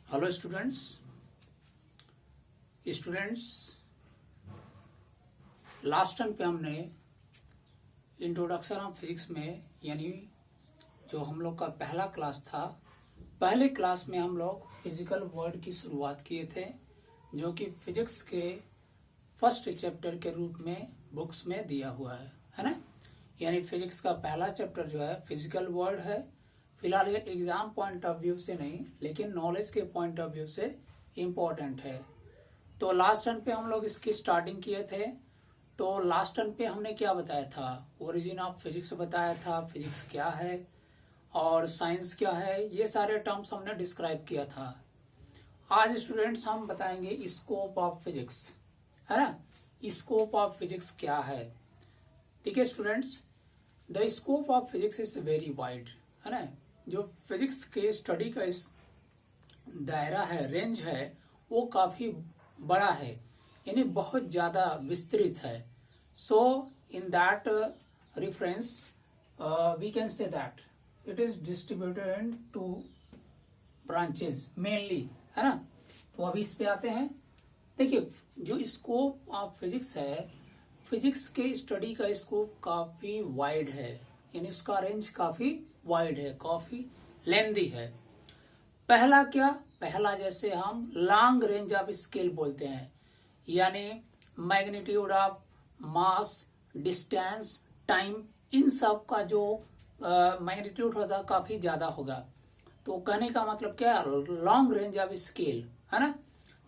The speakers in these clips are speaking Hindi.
हेलो स्टूडेंट्स लास्ट टाइम पे हमने इंट्रोडक्शन ऑफ फिजिक्स में यानी जो हम लोग का पहला क्लास था, पहले क्लास में हम लोग फिजिकल वर्ल्ड की शुरुआत किए थे, जो कि फिजिक्स के फर्स्ट चैप्टर के रूप में बुक्स में दिया हुआ है ना। यानी फिजिक्स का पहला चैप्टर जो है फिजिकल वर्ल्ड है। फिलहाल ये एग्जाम पॉइंट ऑफ व्यू से नहीं, लेकिन नॉलेज के पॉइंट ऑफ व्यू से इम्पोर्टेंट है। तो लास्ट टर्न पे हम लोग इसकी स्टार्टिंग किए थे। तो लास्ट टर्न पे हमने क्या बताया था, ओरिजिन ऑफ फिजिक्स बताया था, फिजिक्स क्या है और साइंस क्या है, ये सारे टर्म्स हमने डिस्क्राइब किया था। आज स्टूडेंट्स हम बताएंगे स्कोप ऑफ फिजिक्स, है ना। स्कोप ऑफ फिजिक्स क्या है, ठीक है students. The scope of physics is very wide, है ना। जो फिजिक्स के स्टडी का इस दायरा है, रेंज है, वो काफी बड़ा है, यानी बहुत ज्यादा विस्तृत है। So in that reference we can say that it is distributed in two branches mainly, है ना। तो अभी इस पे आते हैं। देखिए, जो स्कोप ऑफ फिजिक्स है, फिजिक्स के स्टडी का स्कोप काफी वाइड है, यानी उसका रेंज काफी वाइड है, काफी लेंदी है। पहला क्या, पहला जैसे हम लॉन्ग रेंज ऑफ स्केल बोलते हैं, यानी magnitude of mass, distance, time, इन सब का जो मैग्नीट्यूड होगा काफी ज्यादा होगा। तो कहने का मतलब क्या है, लॉन्ग रेंज ऑफ स्केल, है ना।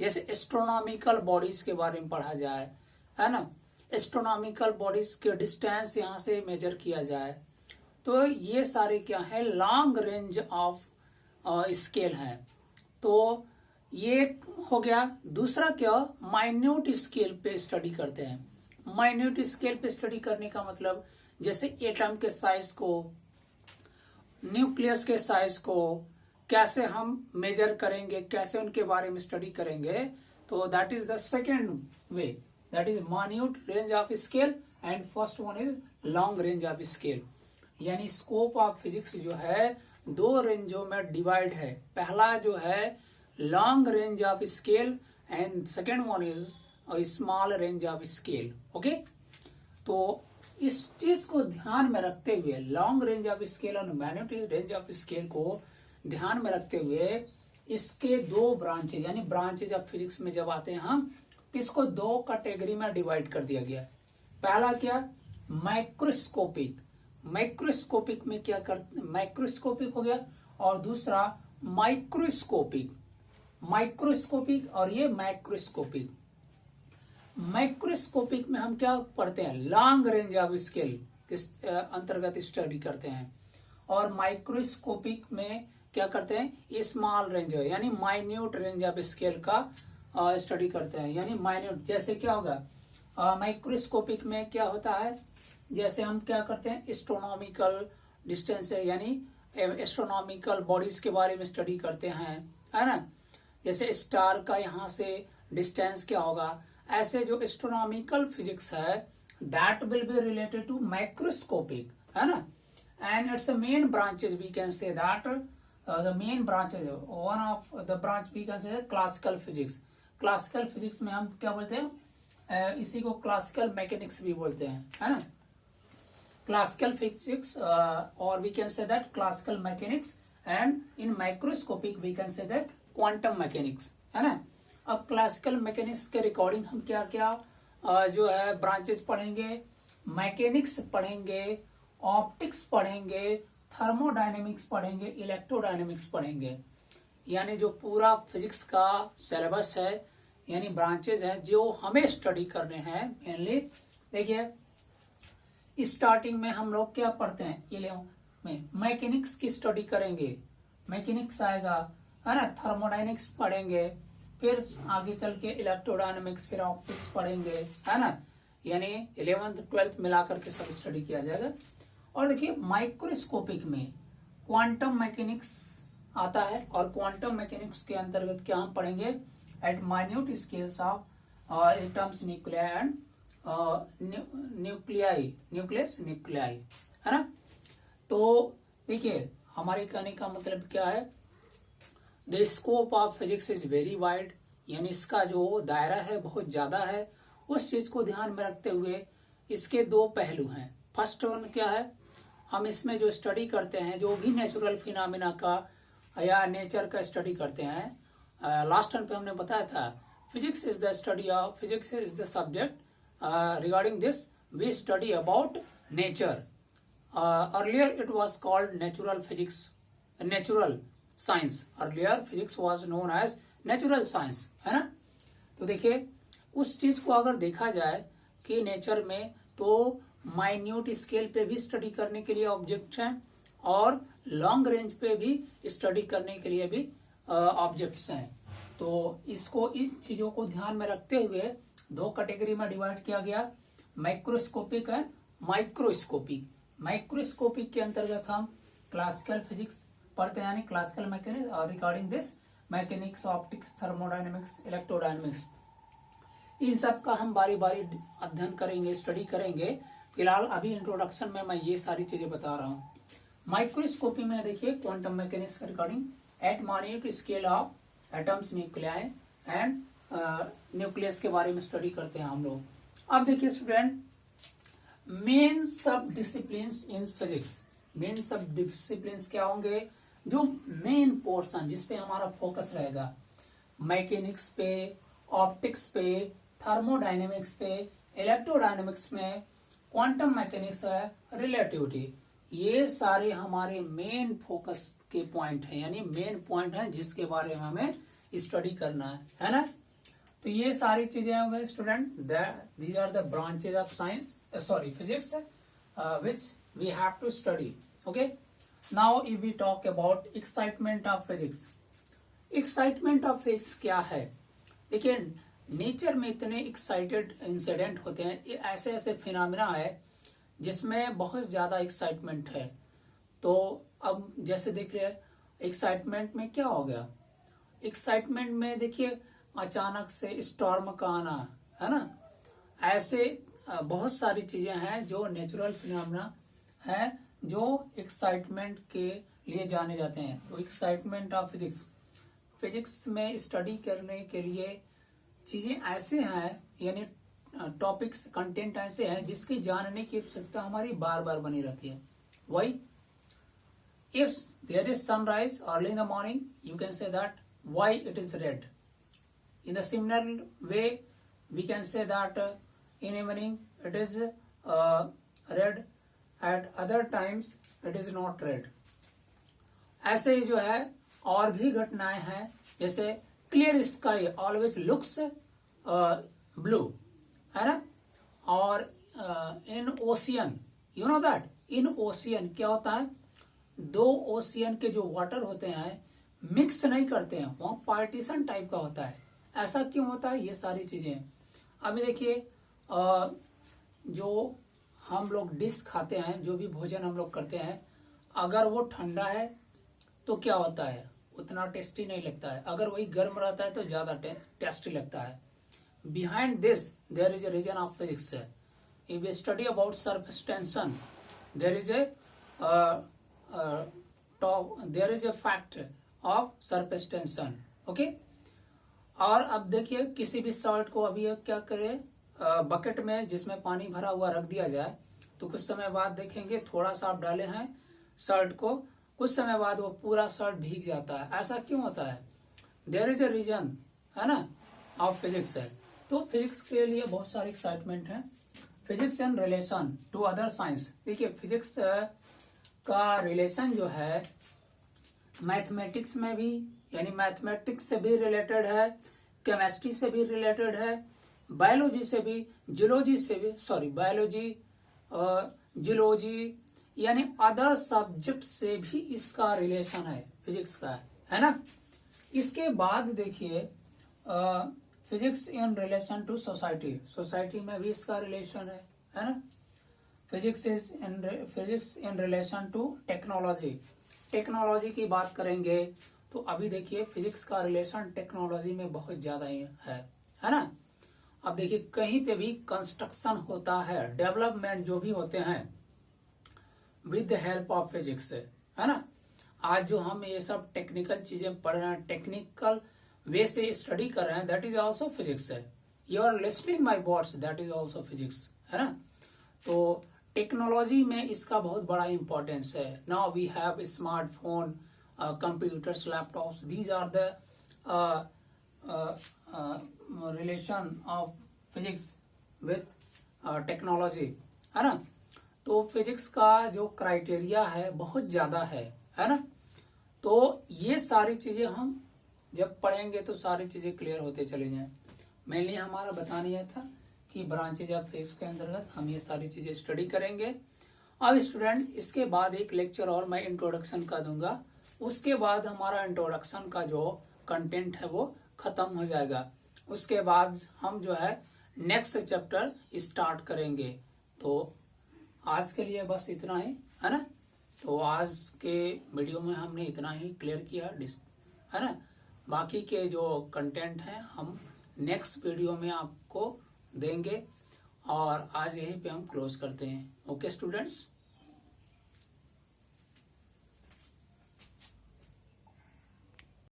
जैसे एस्ट्रोनॉमिकल बॉडीज के बारे में पढ़ा जाए, है ना, एस्ट्रोनॉमिकल बॉडीज के डिस्टेंस यहाँ से मेजर किया जाए, तो ये सारे क्या है, लॉन्ग रेंज ऑफ स्केल है। तो ये हो गया। दूसरा क्या, माइन्यूट स्केल पे स्टडी करते हैं। माइन्यूट स्केल पे स्टडी करने का मतलब जैसे एटम के साइज को, न्यूक्लियस के साइज को कैसे हम मेजर करेंगे, कैसे उनके बारे में स्टडी करेंगे। तो that is the second way, that is minute range of scale and first one is long range of scale. यानी स्कोप ऑफ फिजिक्स जो है दो रेंजों में डिवाइड है। पहला जो है long range of scale and second one is small range of scale. Okay, तो इस चीज को ध्यान में रखते हुए, लॉन्ग रेंज ऑफ स्केल और माइन्यूट रेंज ऑफ स्केल को ध्यान में रखते हुए, इसके दो ब्रांचेज यानी ब्रांचेज ऑफ फिजिक्स में जब आते हैं हम, इसको दो कैटेगरी में डिवाइड कर दिया गया है। पहला क्या, माइक्रोस्कोपिक। माइक्रोस्कोपिक में क्या करते, माइक्रोस्कोपिक हो गया, और दूसरा माइक्रोस्कोपिक। माइक्रोस्कोपिक और ये माइक्रोस्कोपिक। माइक्रोस्कोपिक में हम क्या पढ़ते हैं, लॉन्ग रेंज ऑफ स्केल इस अंतर्गत स्टडी करते हैं, और माइक्रोस्कोपिक में क्या करते हैं, स्मॉल रेंज यानी माइन्यूट रेंज ऑफ स्केल का स्टडी करते हैं। यानी माइन्यूट जैसे क्या होगा, माइक्रोस्कोपिक में क्या होता है, जैसे हम क्या करते हैं, एस्ट्रोनॉमिकल डिस्टेंस है, यानी एस्ट्रोनॉमिकल बॉडीज के बारे में स्टडी करते हैं, है ना। जैसे स्टार का यहाँ से डिस्टेंस क्या होगा, ऐसे जो एस्ट्रोनॉमिकल फिजिक्स है that will be related to microscopic, है ना। And it's a main branches, we can say that the main branches, one of the branch we can say classical physics. Classical physics में हम क्या बोलते हैं, इसी को क्लासिकल मैकेनिक्स भी बोलते हैं, है ना। क्लासिकल फिजिक्स और we can say that classical mechanics, and in microscopic we can say that quantum mechanics, है ना। अब क्लासिकल मैकेनिक्स के रिकॉर्डिंग हम क्या क्या जो है ब्रांचेस पढ़ेंगे, मैकेनिक्स पढ़ेंगे, ऑप्टिक्स पढ़ेंगे, थर्मोडायनेमिक्स पढ़ेंगे, इलेक्ट्रोडायनेमिक्स पढ़ेंगे। यानी जो पूरा फिजिक्स का सिलेबस है, यानी ब्रांचेज है जो हमें स्टडी करने हैं मेनली। देखिए, स्टार्टिंग में हम लोग क्या पढ़ते हैं, 11 में मैकेनिक्स की स्टडी करेंगे, मैकेनिक्स आएगा, है ना। थर्मोडायनेमिक्स पढ़ेंगे, फिर आगे चल के इलेक्ट्रोडायनेमिक्स, फिर ऑप्टिक्स पढ़ेंगे, है ना। यानी 11th 12th मिलाकर के सब स्टडी किया जाएगा। और देखिए, माइक्रोस्कोपिक में क्वांटम मैकेनिक्स आता है, और क्वांटम मैकेनिक्स के अंतर्गत क्या हम पढ़ेंगे, at minute scales of atoms, nuclei and nucleus nuclei, है ना। तो देखिए, हमारे कहने का मतलब क्या है, the scope of physics is very wide, यानी इसका जो दायरा है बहुत ज्यादा है। उस चीज को ध्यान में रखते हुए इसके दो पहलू हैं। फर्स्ट वन क्या है, हम इसमें जो स्टडी करते हैं, जो भी नेचुरल फिनोमेना का या नेचर का स्टडी करते हैं, लास्ट टाइम पे हमने बताया था physics is the study of, physics is the subject regarding this we study about nature. Earlier it was called natural physics, natural science. Earlier physics was known as natural science, है ना। तो देखिए उस चीज को अगर देखा जाए कि नेचर में तो माइन्यूट स्केल पे भी स्टडी करने के लिए ऑब्जेक्ट हैं और लॉन्ग रेंज पे भी स्टडी करने के लिए भी ऑब्जेक्ट्स हैं। तो इसको, इन चीजों को ध्यान में रखते हुए दो कैटेगरी में डिवाइड किया गया, माइक्रोस्कोपिक एंड माइक्रोस्कोपिक। माइक्रोस्कोपिक के अंतर्गत हम क्लासिकल फिजिक्स पढ़ते हैं, यानी क्लासिकल मैकेनिक्स, और regarding this mechanics, optics, thermodynamics, electrodynamics, इन सब का हम बारी बारी अध्ययन करेंगे, स्टडी करेंगे। फिलहाल अभी इंट्रोडक्शन में मैं ये सारी चीजें बता रहा हूँ। माइक्रोस्कोपी में देखिए क्वांटम मैकेनिक्स का regarding at minute scale of atoms, nuclei and nucleus के बारे में स्टडी करते हैं हम लोग। अब देखिए स्टूडेंट, मेन सब डिसिप्लिन्स इन फिजिक्स, मेन सब डिसिप्लिन्स क्या होंगे, जो मेन पोर्शन जिसपे हमारा फोकस रहेगा, मैकेनिक्स पे, ऑप्टिक्स पे, थर्मोडायनेमिक्स पे, इलेक्ट्रोडायनेमिक्स में, क्वांटम मैकेनिक्स है, रिलेटिविटी, ये सारे हमारे मेन फोकस के पॉइंट हैं, यानी मेन पॉइंट हैं जिसके बारे में हमें स्टडी करना है ना। तो ये सारी चीजें हो गई student, these are the branches of science, sorry physics, which we have to study. Okay, now if we talk about excitement of physics, excitement of physics क्या है। देखिए नेचर में इतने एक्साइटेड इंसिडेंट होते हैं, ये ऐसे ऐसे फिनोमेना है जिसमें बहुत ज्यादा एक्साइटमेंट है। तो अब जैसे देख रहे हैं एक्साइटमेंट में क्या हो गया, एक्साइटमेंट में देखिए अचानक से स्टॉर्म का आना, है ना, ऐसे बहुत सारी चीजें हैं जो नेचुरल फिनोमेना है जो एक्साइटमेंट के लिए जाने जाते हैं। तो एक्साइटमेंट ऑफ फिजिक्स, फिजिक्स में स्टडी करने के लिए चीजें ऐसे हैं, यानी टॉपिक्स, कंटेंट ऐसे हैं जिसकी जानने की आवश्यकता हमारी बार बार बनी रहती है। वही if there is sunrise early in the morning, you can say that why it is red. In the similar way we can say that in evening it is red, at other times it is not red। ऐसे ही जो है और भी घटनाएं हैं, जैसे clear sky always looks blue, है ना। और in ocean, you know that in ocean क्या होता है, दो ओशियन के जो वाटर होते हैं मिक्स नहीं करते हैं, वहां पार्टीशन टाइप का होता है। ऐसा क्यों होता है, ये सारी चीजें। अभी देखिए जो हम लोग डिश खाते हैं, जो भी भोजन हम लोग करते हैं, अगर वो ठंडा है तो क्या होता है, उतना टेस्टी नहीं लगता है। अगर वही गर्म रहता है तो ज्यादा टेस्टी लगता है। Behind this there is a reason of physics. If we study about surface tension, there is a fact of surface tension. Okay, और अब देखिए किसी भी सॉल्ट को अभी क्या करे, बकेट में जिसमें पानी भरा हुआ रख दिया जाए, तो कुछ समय बाद देखेंगे थोड़ा सा आप डाले हैं सॉल्ट को, कुछ समय बाद वो पूरा सॉल्ट भीग जाता है। ऐसा क्यों होता है, देयर इज ए रीजन, है ना, ऑफ फिजिक्स है। तो फिजिक्स के लिए बहुत सारी एक्साइटमेंट है। Physics in relation to other science, देखिए फिजिक्स का रिलेशन जो है मैथमेटिक्स में भी, यानी मैथमेटिक्स से भी रिलेटेड है, केमिस्ट्री से भी रिलेटेड है, बायोलॉजी से भी, जियोलॉजी से भी, सॉरी बायोलॉजी, जियोलॉजी, यानी अदर सब्जेक्ट से भी इसका रिलेशन है फिजिक्स का, है ना। इसके बाद देखिए physics in relation to society, society में भी इसका रिलेशन है ना। Physics in relation to technology, technology की बात करेंगे तो अभी देखिए फिजिक्स का रिलेशन टेक्नोलॉजी में बहुत ज्यादा है ना। अब देखिए कहीं पे भी कंस्ट्रक्शन होता है, डेवलपमेंट जो भी होते हैं with the help of physics, है ना। आज जो हम ये सब टेक्निकल चीजें पढ़ रहे हैं, टेक्निकल वे से स्टडी कर रहे हैं, दैट इज ऑल्सो फिजिक्स है। You are listening my words, that is also physics, है ना। तो टेक्नोलॉजी में इसका बहुत बड़ा इंपॉर्टेंस है। Now we have smartphone, computers, laptops, these are the relation of physics with technology, है ना। तो फिजिक्स का जो क्राइटेरिया है बहुत ज्यादा है ना। तो ये सारी चीजें हम जब पढ़ेंगे तो सारी चीजें क्लियर होते चले जाएं। मेनली हमारा बताना यह था कि ब्रांचेज ऑफ फिजिक्स के अंतर्गत हम ये सारी चीजें स्टडी करेंगे। अब स्टूडेंट, इसके बाद एक लेक्चर और मैं इंट्रोडक्शन का दूंगा, उसके बाद हमारा इंट्रोडक्शन का जो कंटेंट है वो खत्म हो जाएगा। उसके बाद हम जो है नेक्स्ट चैप्टर स्टार्ट करेंगे। तो आज के लिए बस इतना ही, है ना। तो आज के वीडियो में हमने इतना ही क्लियर किया, है ना। बाकी के जो कंटेंट है हम नेक्स्ट वीडियो में आपको देंगे, और आज यहीं पे हम क्लोज करते हैं। Okay students.